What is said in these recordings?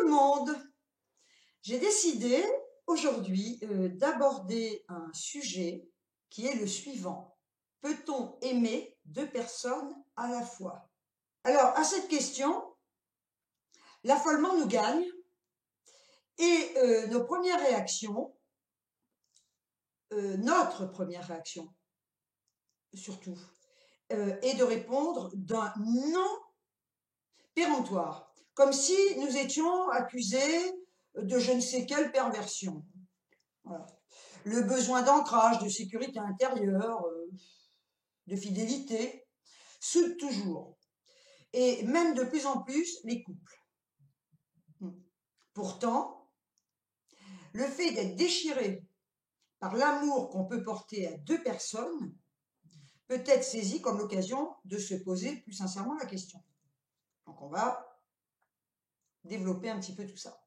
le monde! J'ai décidé aujourd'hui d'aborder un sujet qui est le suivant. Peut-on aimer deux personnes à la fois? Alors, à cette question, l'affolement nous gagne et notre première réaction surtout, est de répondre d'un non péremptoire, comme si nous étions accusés de je ne sais quelle perversion. Voilà. Le besoin d'ancrage, de sécurité intérieure, de fidélité, soude toujours. Et même de plus en plus les couples. Pourtant, le fait d'être déchiré par l'amour qu'on peut porter à deux personnes peut être saisi comme l'occasion de se poser plus sincèrement la question. Donc on va développer un petit peu tout ça.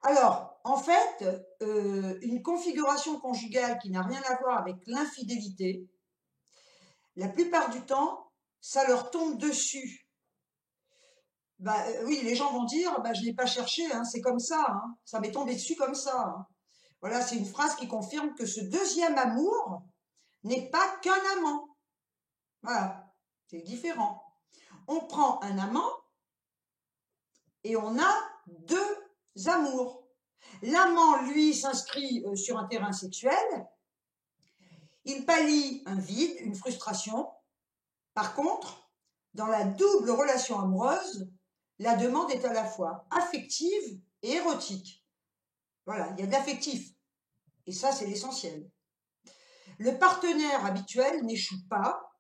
Alors, en fait, une configuration conjugale qui n'a rien à voir avec l'infidélité, la plupart du temps, ça leur tombe dessus. Oui, les gens vont dire, je ne l'ai pas cherché, hein, c'est comme ça, hein, ça m'est tombé dessus comme ça. Hein. Voilà, c'est une phrase qui confirme que ce deuxième amour n'est pas qu'un amant. Voilà, c'est différent. On prend un amant et on a deux amours. L'amant, lui, s'inscrit sur un terrain sexuel. Il pallie un vide, une frustration. Par contre, dans la double relation amoureuse, la demande est à la fois affective et érotique. Voilà, il y a de l'affectif. Et ça, c'est l'essentiel. Le partenaire habituel n'échoue pas.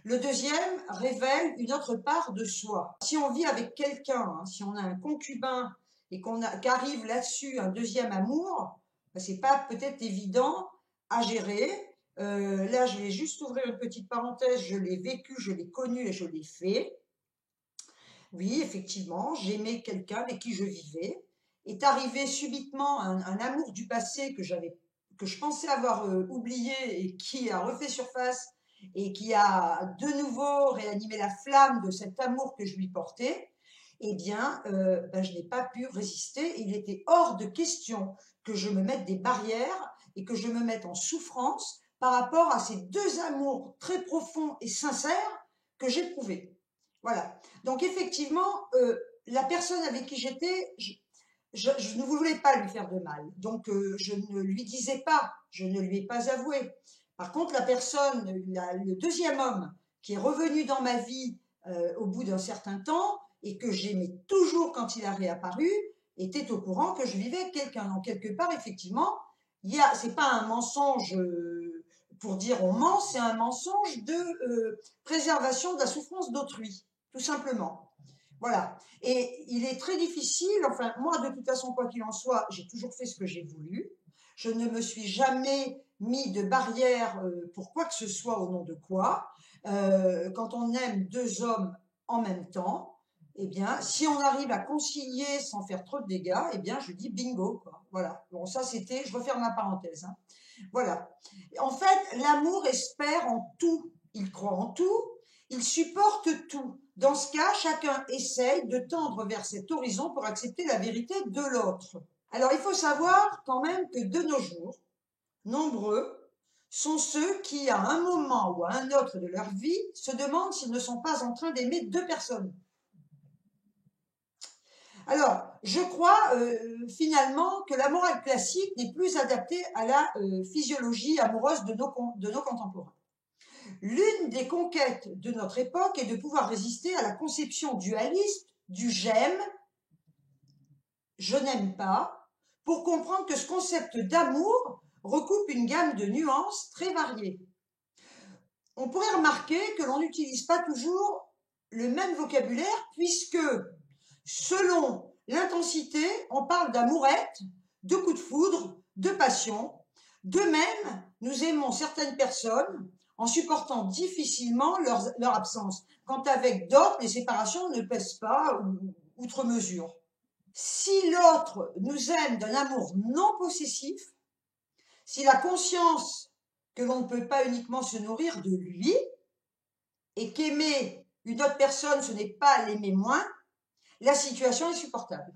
Le deuxième révèle une autre part de soi. Si on vit avec quelqu'un, si on a un concubin et qu'arrive là-dessus un deuxième amour, c'est pas peut-être évident à gérer. Là, je vais juste ouvrir une petite parenthèse. Je l'ai vécu, je l'ai connu et je l'ai fait. Oui, effectivement, j'aimais quelqu'un avec qui je vivais. Est arrivé subitement un amour du passé que je pensais avoir oublié et qui a refait surface et qui a de nouveau réanimé la flamme de cet amour que je lui portais. Eh bien, je n'ai pas pu résister. Il était hors de question que je me mette des barrières et que je me mette en souffrance par rapport à ces deux amours très profonds et sincères que j'éprouvais. Voilà. Donc effectivement, la personne avec qui j'étais, je ne voulais pas lui faire de mal. Donc je ne lui disais pas, je ne lui ai pas avoué. Par contre, la personne, le deuxième homme qui est revenu dans ma vie au bout d'un certain temps et que j'aimais toujours quand il a réapparu, était au courant que je vivais avec quelqu'un. Donc quelque part, effectivement, c'est pas un mensonge pour dire on ment, c'est un mensonge de préservation de la souffrance d'autrui, tout simplement. Voilà. Et il est très difficile, enfin, moi, de toute façon, quoi qu'il en soit, j'ai toujours fait ce que j'ai voulu. Je ne me suis jamais mis de barrière pour quoi que ce soit au nom de quoi. Quand on aime deux hommes en même temps, eh bien, si on arrive à concilier sans faire trop de dégâts, eh bien, je dis bingo, quoi. Voilà. Bon, ça, c'était, je referme ma parenthèse. Hein. Voilà. En fait, l'amour espère en tout. Il croit en tout. Il supporte tout. Dans ce cas, chacun essaye de tendre vers cet horizon pour accepter la vérité de l'autre. Alors, il faut savoir quand même que de nos jours, nombreux sont ceux qui, à un moment ou à un autre de leur vie, se demandent s'ils ne sont pas en train d'aimer deux personnes. Alors, je crois finalement que la morale classique n'est plus adaptée à la physiologie amoureuse de nos contemporains. L'une des conquêtes de notre époque est de pouvoir résister à la conception dualiste du j'aime, je n'aime pas, pour comprendre que ce concept d'amour recoupe une gamme de nuances très variées. On pourrait remarquer que l'on n'utilise pas toujours le même vocabulaire puisque, selon l'intensité, on parle d'amourette, de coup de foudre, de passion. De même, nous aimons certaines personnes en supportant difficilement leur absence, quand avec d'autres, les séparations ne pèsent pas outre mesure. Si l'autre nous aime d'un amour non possessif, si la conscience que l'on ne peut pas uniquement se nourrir de lui, et qu'aimer une autre personne, ce n'est pas l'aimer moins, la situation est supportable.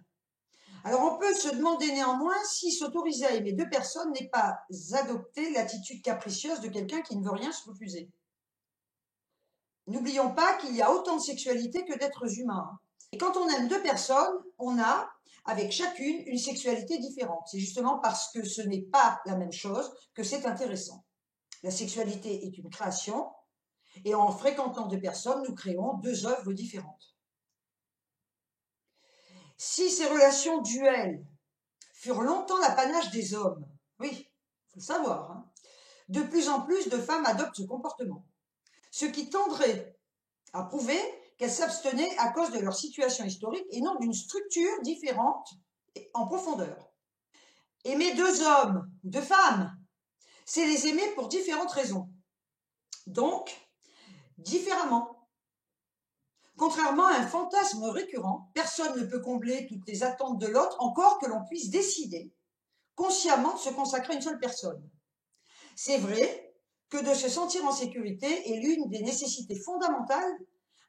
Alors on peut se demander néanmoins si s'autoriser à aimer deux personnes n'est pas adopter l'attitude capricieuse de quelqu'un qui ne veut rien se refuser. N'oublions pas qu'il y a autant de sexualité que d'êtres humains. Et quand on aime deux personnes, on a avec chacune une sexualité différente. C'est justement parce que ce n'est pas la même chose que c'est intéressant. La sexualité est une création et en fréquentant deux personnes, nous créons deux œuvres différentes. Si ces relations duelles furent longtemps l'apanage des hommes, oui, il faut le savoir, hein, de plus en plus de femmes adoptent ce comportement, ce qui tendrait à prouver qu'elles s'abstenaient à cause de leur situation historique et non d'une structure différente en profondeur. Aimer deux hommes ou deux femmes, c'est les aimer pour différentes raisons, donc différemment. Contrairement à un fantasme récurrent, personne ne peut combler toutes les attentes de l'autre, encore que l'on puisse décider consciemment de se consacrer à une seule personne. C'est vrai que de se sentir en sécurité est l'une des nécessités fondamentales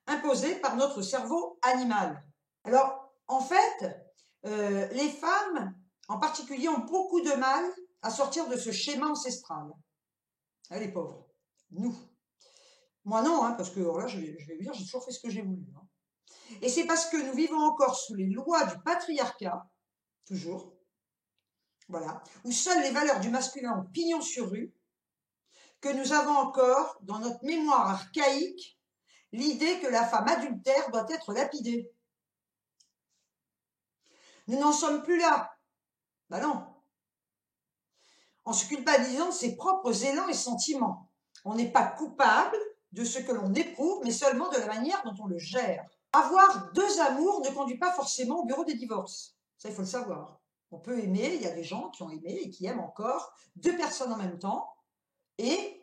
imposées par notre cerveau animal. Alors, en fait, les femmes, en particulier, ont beaucoup de mal à sortir de ce schéma ancestral. Hein, les pauvres, nous. Moi non, hein, parce que là, je vais vous dire, j'ai toujours fait ce que j'ai voulu. Hein. Et c'est parce que nous vivons encore sous les lois du patriarcat, toujours, voilà, où seules les valeurs du masculin ont pignon sur rue, que nous avons encore, dans notre mémoire archaïque, l'idée que la femme adultère doit être lapidée. Nous n'en sommes plus là. Ben non. En se culpabilisant de ses propres élans et sentiments. On n'est pas coupable de ce que l'on éprouve, mais seulement de la manière dont on le gère. Avoir deux amours ne conduit pas forcément au bureau des divorces. Ça, il faut le savoir. On peut aimer, il y a des gens qui ont aimé et qui aiment encore deux personnes en même temps et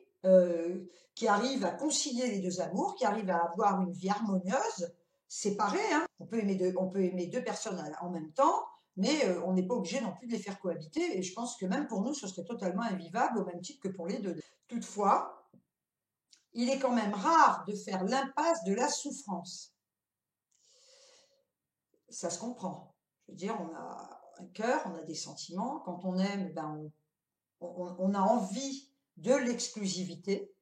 qui arrivent à concilier les deux amours, qui arrivent à avoir une vie harmonieuse, séparée. Hein. On peut aimer deux personnes en même temps, mais on n'est pas obligé non plus de les faire cohabiter. Et je pense que même pour nous, ce serait totalement invivable, au même titre que pour les deux. Toutefois, il est quand même rare de faire l'impasse de la souffrance. Ça se comprend. Je veux dire, on a un cœur, on a des sentiments. Quand on aime, ben on a envie de l'exclusivité.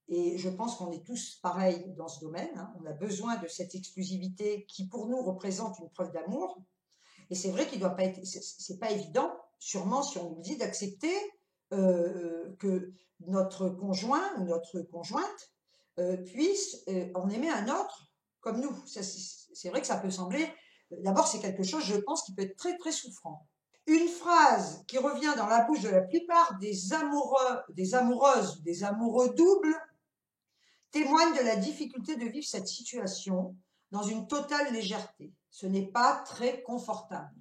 Et je pense qu'on est tous pareils dans ce domaine. Hein. On a besoin de cette exclusivité qui, pour nous, représente une preuve d'amour. Et c'est vrai qu'il doit pas être, c'est pas évident, sûrement si on nous dit d'accepter que notre conjoint ou notre conjointe puisse en aimer un autre comme nous. C'est vrai que ça peut sembler. D'abord, c'est quelque chose, je pense, qui peut être très très souffrant. Une phrase qui revient dans la bouche de la plupart des amoureux, des amoureuses, des amoureux doubles, témoigne de la difficulté de vivre cette situation dans une totale légèreté. Ce n'est pas très confortable.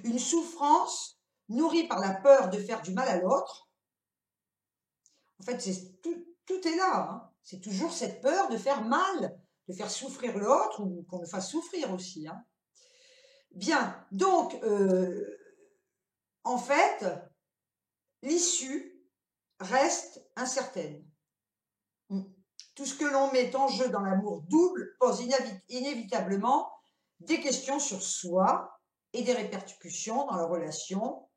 Une souffrance nourrie par la peur de faire du mal à l'autre. En fait, tout est là. Hein. C'est toujours cette peur de faire mal, de faire souffrir l'autre ou qu'on nous fasse souffrir aussi. Hein. Bien, donc, en fait, l'issue reste incertaine. Tout ce que l'on met en jeu dans l'amour double pose inévitablement des questions sur soi et des répercussions dans la relation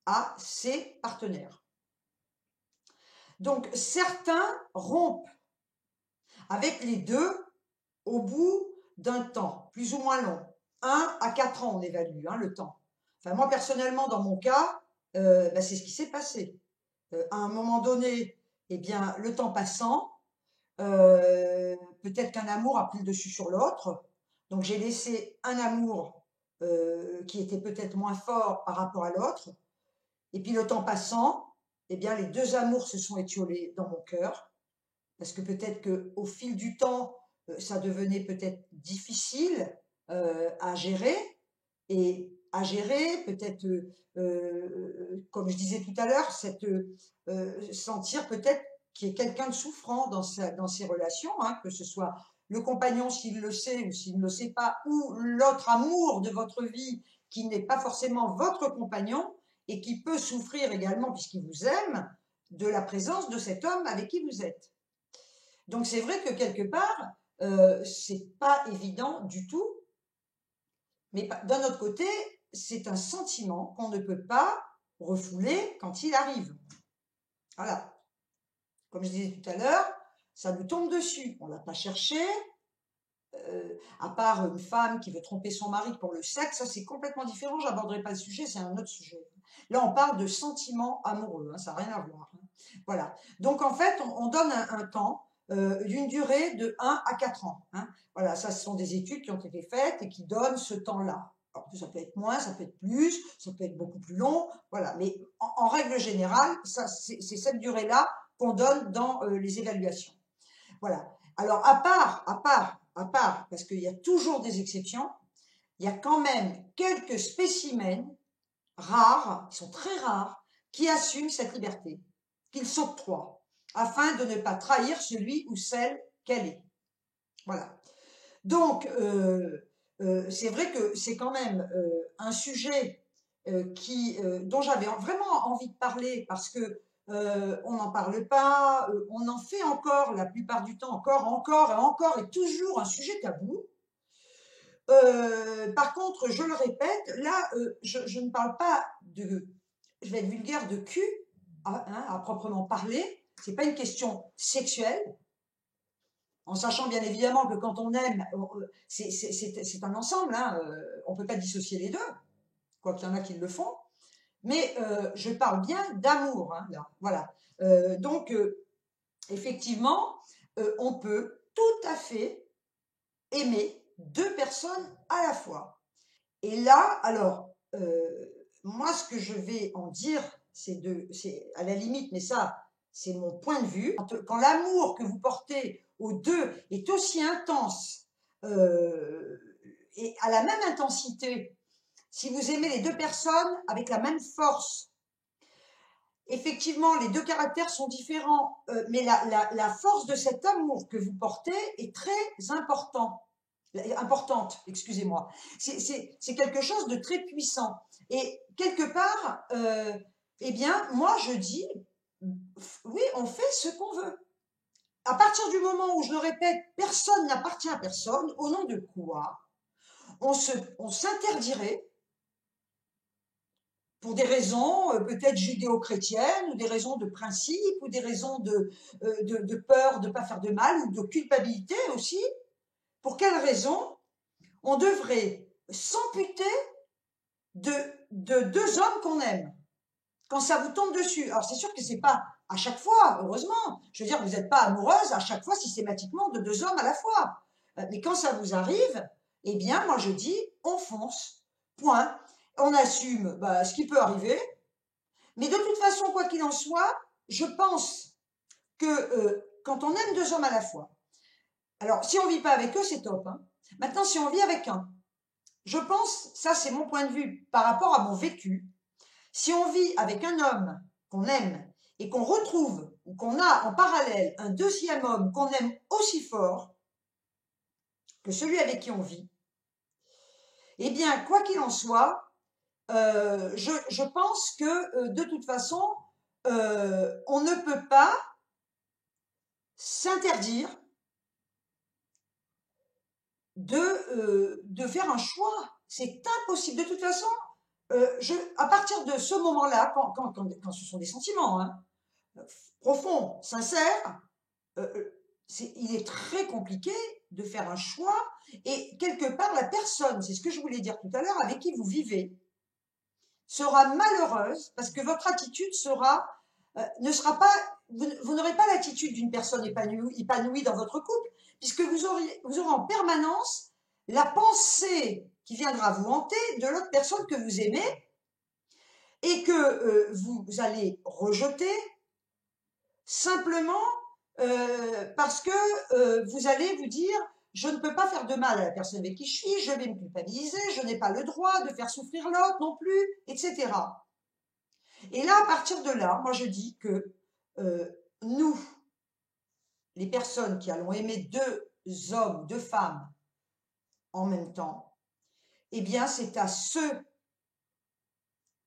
à ses partenaires. Donc, certains rompent avec les deux au bout d'un temps, plus ou moins long. 1 à 4 ans, on évalue hein, le temps. Enfin, moi, personnellement, dans mon cas, c'est ce qui s'est passé. À un moment donné, eh bien, le temps passant, peut-être qu'un amour a pris le dessus sur l'autre. Donc, j'ai laissé un amour qui était peut-être moins fort par rapport à l'autre. Et puis, le temps passant, eh bien, les deux amours se sont étiolés dans mon cœur. Parce que peut-être qu'au fil du temps, ça devenait peut-être difficile à gérer. Et à gérer, peut-être, comme je disais tout à l'heure, sentir peut-être qu'il y ait quelqu'un de souffrant dans ses relations, hein, que ce soit le compagnon s'il le sait ou s'il ne le sait pas, ou l'autre amour de votre vie qui n'est pas forcément votre compagnon et qui peut souffrir également puisqu'il vous aime de la présence de cet homme avec qui vous êtes. Donc c'est vrai que quelque part, c'est pas évident du tout, Mais d'un autre côté, c'est un sentiment qu'on ne peut pas refouler quand il arrive. Voilà. Comme je disais tout à l'heure, ça nous tombe dessus. On ne l'a pas cherché. À part une femme qui veut tromper son mari pour le sexe, ça c'est complètement différent. J'aborderai pas le sujet, c'est un autre sujet. Là, on parle de sentiments amoureux, hein, ça n'a rien à voir. Hein. Voilà. Donc en fait, on donne un temps d'une durée de 1 à 4 ans. Hein. Voilà, ça ce sont des études qui ont été faites et qui donnent ce temps-là. Alors, ça peut être moins, ça peut être plus, ça peut être beaucoup plus long. Voilà. Mais en règle générale, c'est cette durée-là qu'on donne dans les évaluations. Voilà. Alors, à part, parce qu'il y a toujours des exceptions, il y a quand même quelques spécimens rares, ils sont très rares, qui assument cette liberté, qu'ils s'octroient, afin de ne pas trahir celui ou celle qu'elle est. Voilà. Donc, c'est vrai que c'est quand même un sujet dont j'avais vraiment envie de parler, parce que on n'en parle pas, on en fait encore la plupart du temps, encore et toujours un sujet tabou. Par contre, je le répète, là, je ne parle pas je vais être vulgaire, de cul, à proprement parler. C'est pas une question sexuelle, en sachant bien évidemment que quand on aime, c'est un ensemble, hein, on ne peut pas dissocier les deux, quoiqu'il y en a qui le font. Mais je parle bien d'amour, hein, là, voilà. Donc, effectivement, on peut tout à fait aimer deux personnes à la fois. Et là, alors, moi, ce que je vais en dire, c'est à la limite, mais ça, c'est mon point de vue. Quand l'amour que vous portez aux deux est aussi intense et à la même intensité, si vous aimez les deux personnes avec la même force, effectivement, les deux caractères sont différents, mais la force de cet amour que vous portez est très importante, excusez-moi. C'est quelque chose de très puissant. Et quelque part, eh bien, moi je dis, oui, on fait ce qu'on veut. À partir du moment où, je le répète, personne n'appartient à personne, au nom de quoi on s'interdirait, pour des raisons peut-être judéo-chrétiennes, ou des raisons de principe, ou des raisons de peur de ne pas faire de mal, ou de culpabilité aussi. Pour quelles raisons on devrait s'amputer de deux hommes qu'on aime quand ça vous tombe dessus? Alors c'est sûr que c'est pas à chaque fois, heureusement. Je veux dire, vous n'êtes pas amoureuse à chaque fois systématiquement de deux hommes à la fois. Mais quand ça vous arrive, eh bien, moi je dis, on fonce. Point. On assume ce qui peut arriver. Mais de toute façon, quoi qu'il en soit, je pense que quand on aime deux hommes à la fois, alors si on vit pas avec eux, c'est top. Hein. Maintenant, si on vit avec un, je pense, ça c'est mon point de vue par rapport à mon vécu, si on vit avec un homme qu'on aime et qu'on retrouve ou qu'on a en parallèle un deuxième homme qu'on aime aussi fort que celui avec qui on vit, eh bien, quoi qu'il en soit, je pense que de toute façon, on ne peut pas s'interdire de faire un choix. C'est impossible. De toute façon, à partir de ce moment-là, quand ce sont des sentiments hein, profonds, sincères, il est très compliqué de faire un choix. Et quelque part, la personne, c'est ce que je voulais dire tout à l'heure, avec qui vous vivez, sera malheureuse parce que votre attitude ne sera pas, vous n'aurez pas l'attitude d'une personne épanouie dans votre couple, puisque vous aurez en permanence la pensée qui viendra vous hanter de l'autre personne que vous aimez et que vous allez rejeter simplement parce que vous allez vous dire je ne peux pas faire de mal à la personne avec qui je suis, je vais me culpabiliser, je n'ai pas le droit de faire souffrir l'autre non plus, etc. Et là, à partir de là, moi je dis que nous, les personnes qui allons aimer deux hommes, deux femmes en même temps, eh bien c'est à ceux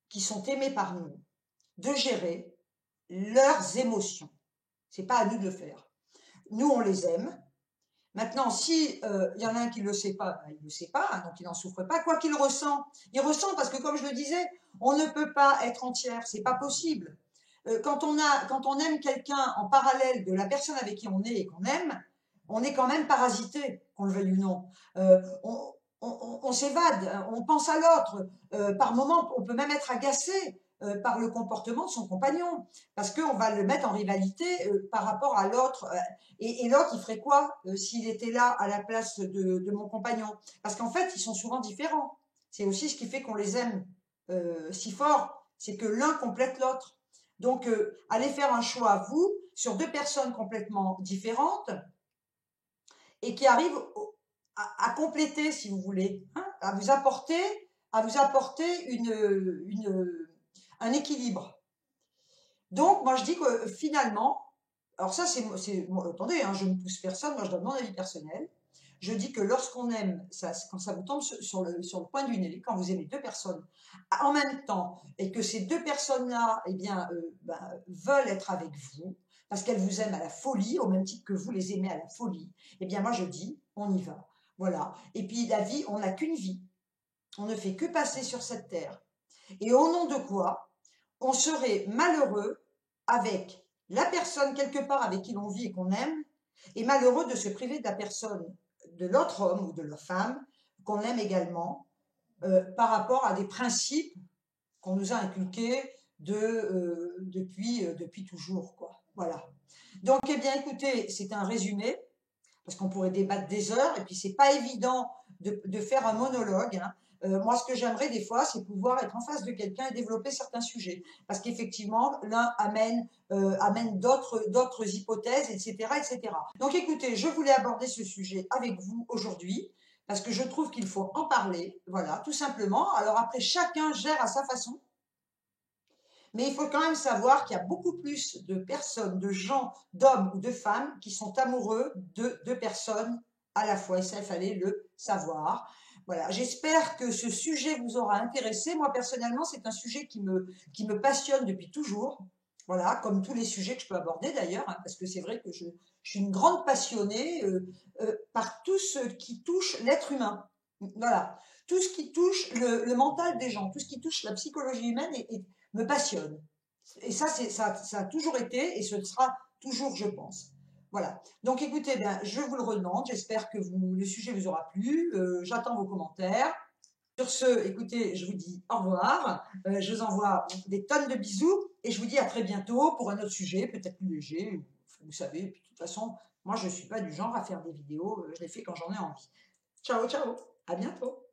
qui sont aimés par nous de gérer leurs émotions. C'est pas à nous de le faire. Nous, on les aime. Maintenant, si il y en a un qui ne le sait pas, ben, il ne le sait pas, hein, donc il n'en souffre pas. Quoi qu'il ressent, il ressent parce que, comme je le disais, on ne peut pas être entière, c'est pas possible. Quand on aime quelqu'un en parallèle de la personne avec qui on est et qu'on aime, on est quand même parasité, qu'on le veuille ou non. On s'évade, on pense à l'autre. Par moments, on peut même être agacé par le comportement de son compagnon, parce qu'on va le mettre en rivalité par rapport à l'autre. Et l'autre, il ferait quoi s'il était là à la place de mon compagnon? Parce qu'en fait, ils sont souvent différents. C'est aussi ce qui fait qu'on les aime si fort, c'est que l'un complète l'autre. Donc, allez faire un choix, vous, sur deux personnes complètement différentes et qui arrivent à compléter, si vous voulez, hein, à vous apporter un équilibre. Donc, moi, je dis que finalement, alors ça, bon, attendez, hein, je ne pousse personne, moi, je donne mon avis personnel. Je dis que lorsqu'on aime, quand ça vous tombe sur le point du nez, quand vous aimez deux personnes en même temps, et que ces deux personnes-là, eh bien, veulent être avec vous, parce qu'elles vous aiment à la folie, au même titre que vous les aimez à la folie, eh bien, moi, je dis, on y va. Voilà. Et puis, la vie, on n'a qu'une vie. On ne fait que passer sur cette terre. Et au nom de quoi on serait malheureux avec la personne quelque part avec qui l'on vit et qu'on aime, et malheureux de se priver de la personne, de l'autre homme ou de la femme qu'on aime également, par rapport à des principes qu'on nous a inculqués depuis toujours, quoi. Voilà. Donc, eh bien, écoutez, c'est un résumé, parce qu'on pourrait débattre des heures, et puis c'est pas évident de faire un monologue, hein. Moi, ce que j'aimerais des fois, c'est pouvoir être en face de quelqu'un et développer certains sujets, parce qu'effectivement, l'un amène d'autres hypothèses, etc., etc. Donc, écoutez, je voulais aborder ce sujet avec vous aujourd'hui, parce que je trouve qu'il faut en parler, voilà, tout simplement. Alors après, chacun gère à sa façon. Mais il faut quand même savoir qu'il y a beaucoup plus de personnes, de gens, d'hommes ou de femmes qui sont amoureux de deux personnes à la fois. Et ça, il fallait le savoir. Voilà, j'espère que ce sujet vous aura intéressé. Moi, personnellement, c'est un sujet qui me passionne depuis toujours. Voilà, comme tous les sujets que je peux aborder d'ailleurs, hein, parce que c'est vrai que je suis une grande passionnée par tout ce qui touche l'être humain. Voilà, tout ce qui touche le mental des gens, tout ce qui touche la psychologie humaine me passionne. Et ça, ça a toujours été et ce sera toujours, je pense. Voilà. Donc écoutez, bien, je vous le redemande. J'espère que le sujet vous aura plu. J'attends vos commentaires. Sur ce, écoutez, je vous dis au revoir. Je vous envoie des tonnes de bisous et je vous dis à très bientôt pour un autre sujet, peut-être plus léger. Vous savez, puis, de toute façon, moi, je ne suis pas du genre à faire des vidéos. Je les fais quand j'en ai envie. Ciao, ciao. À bientôt.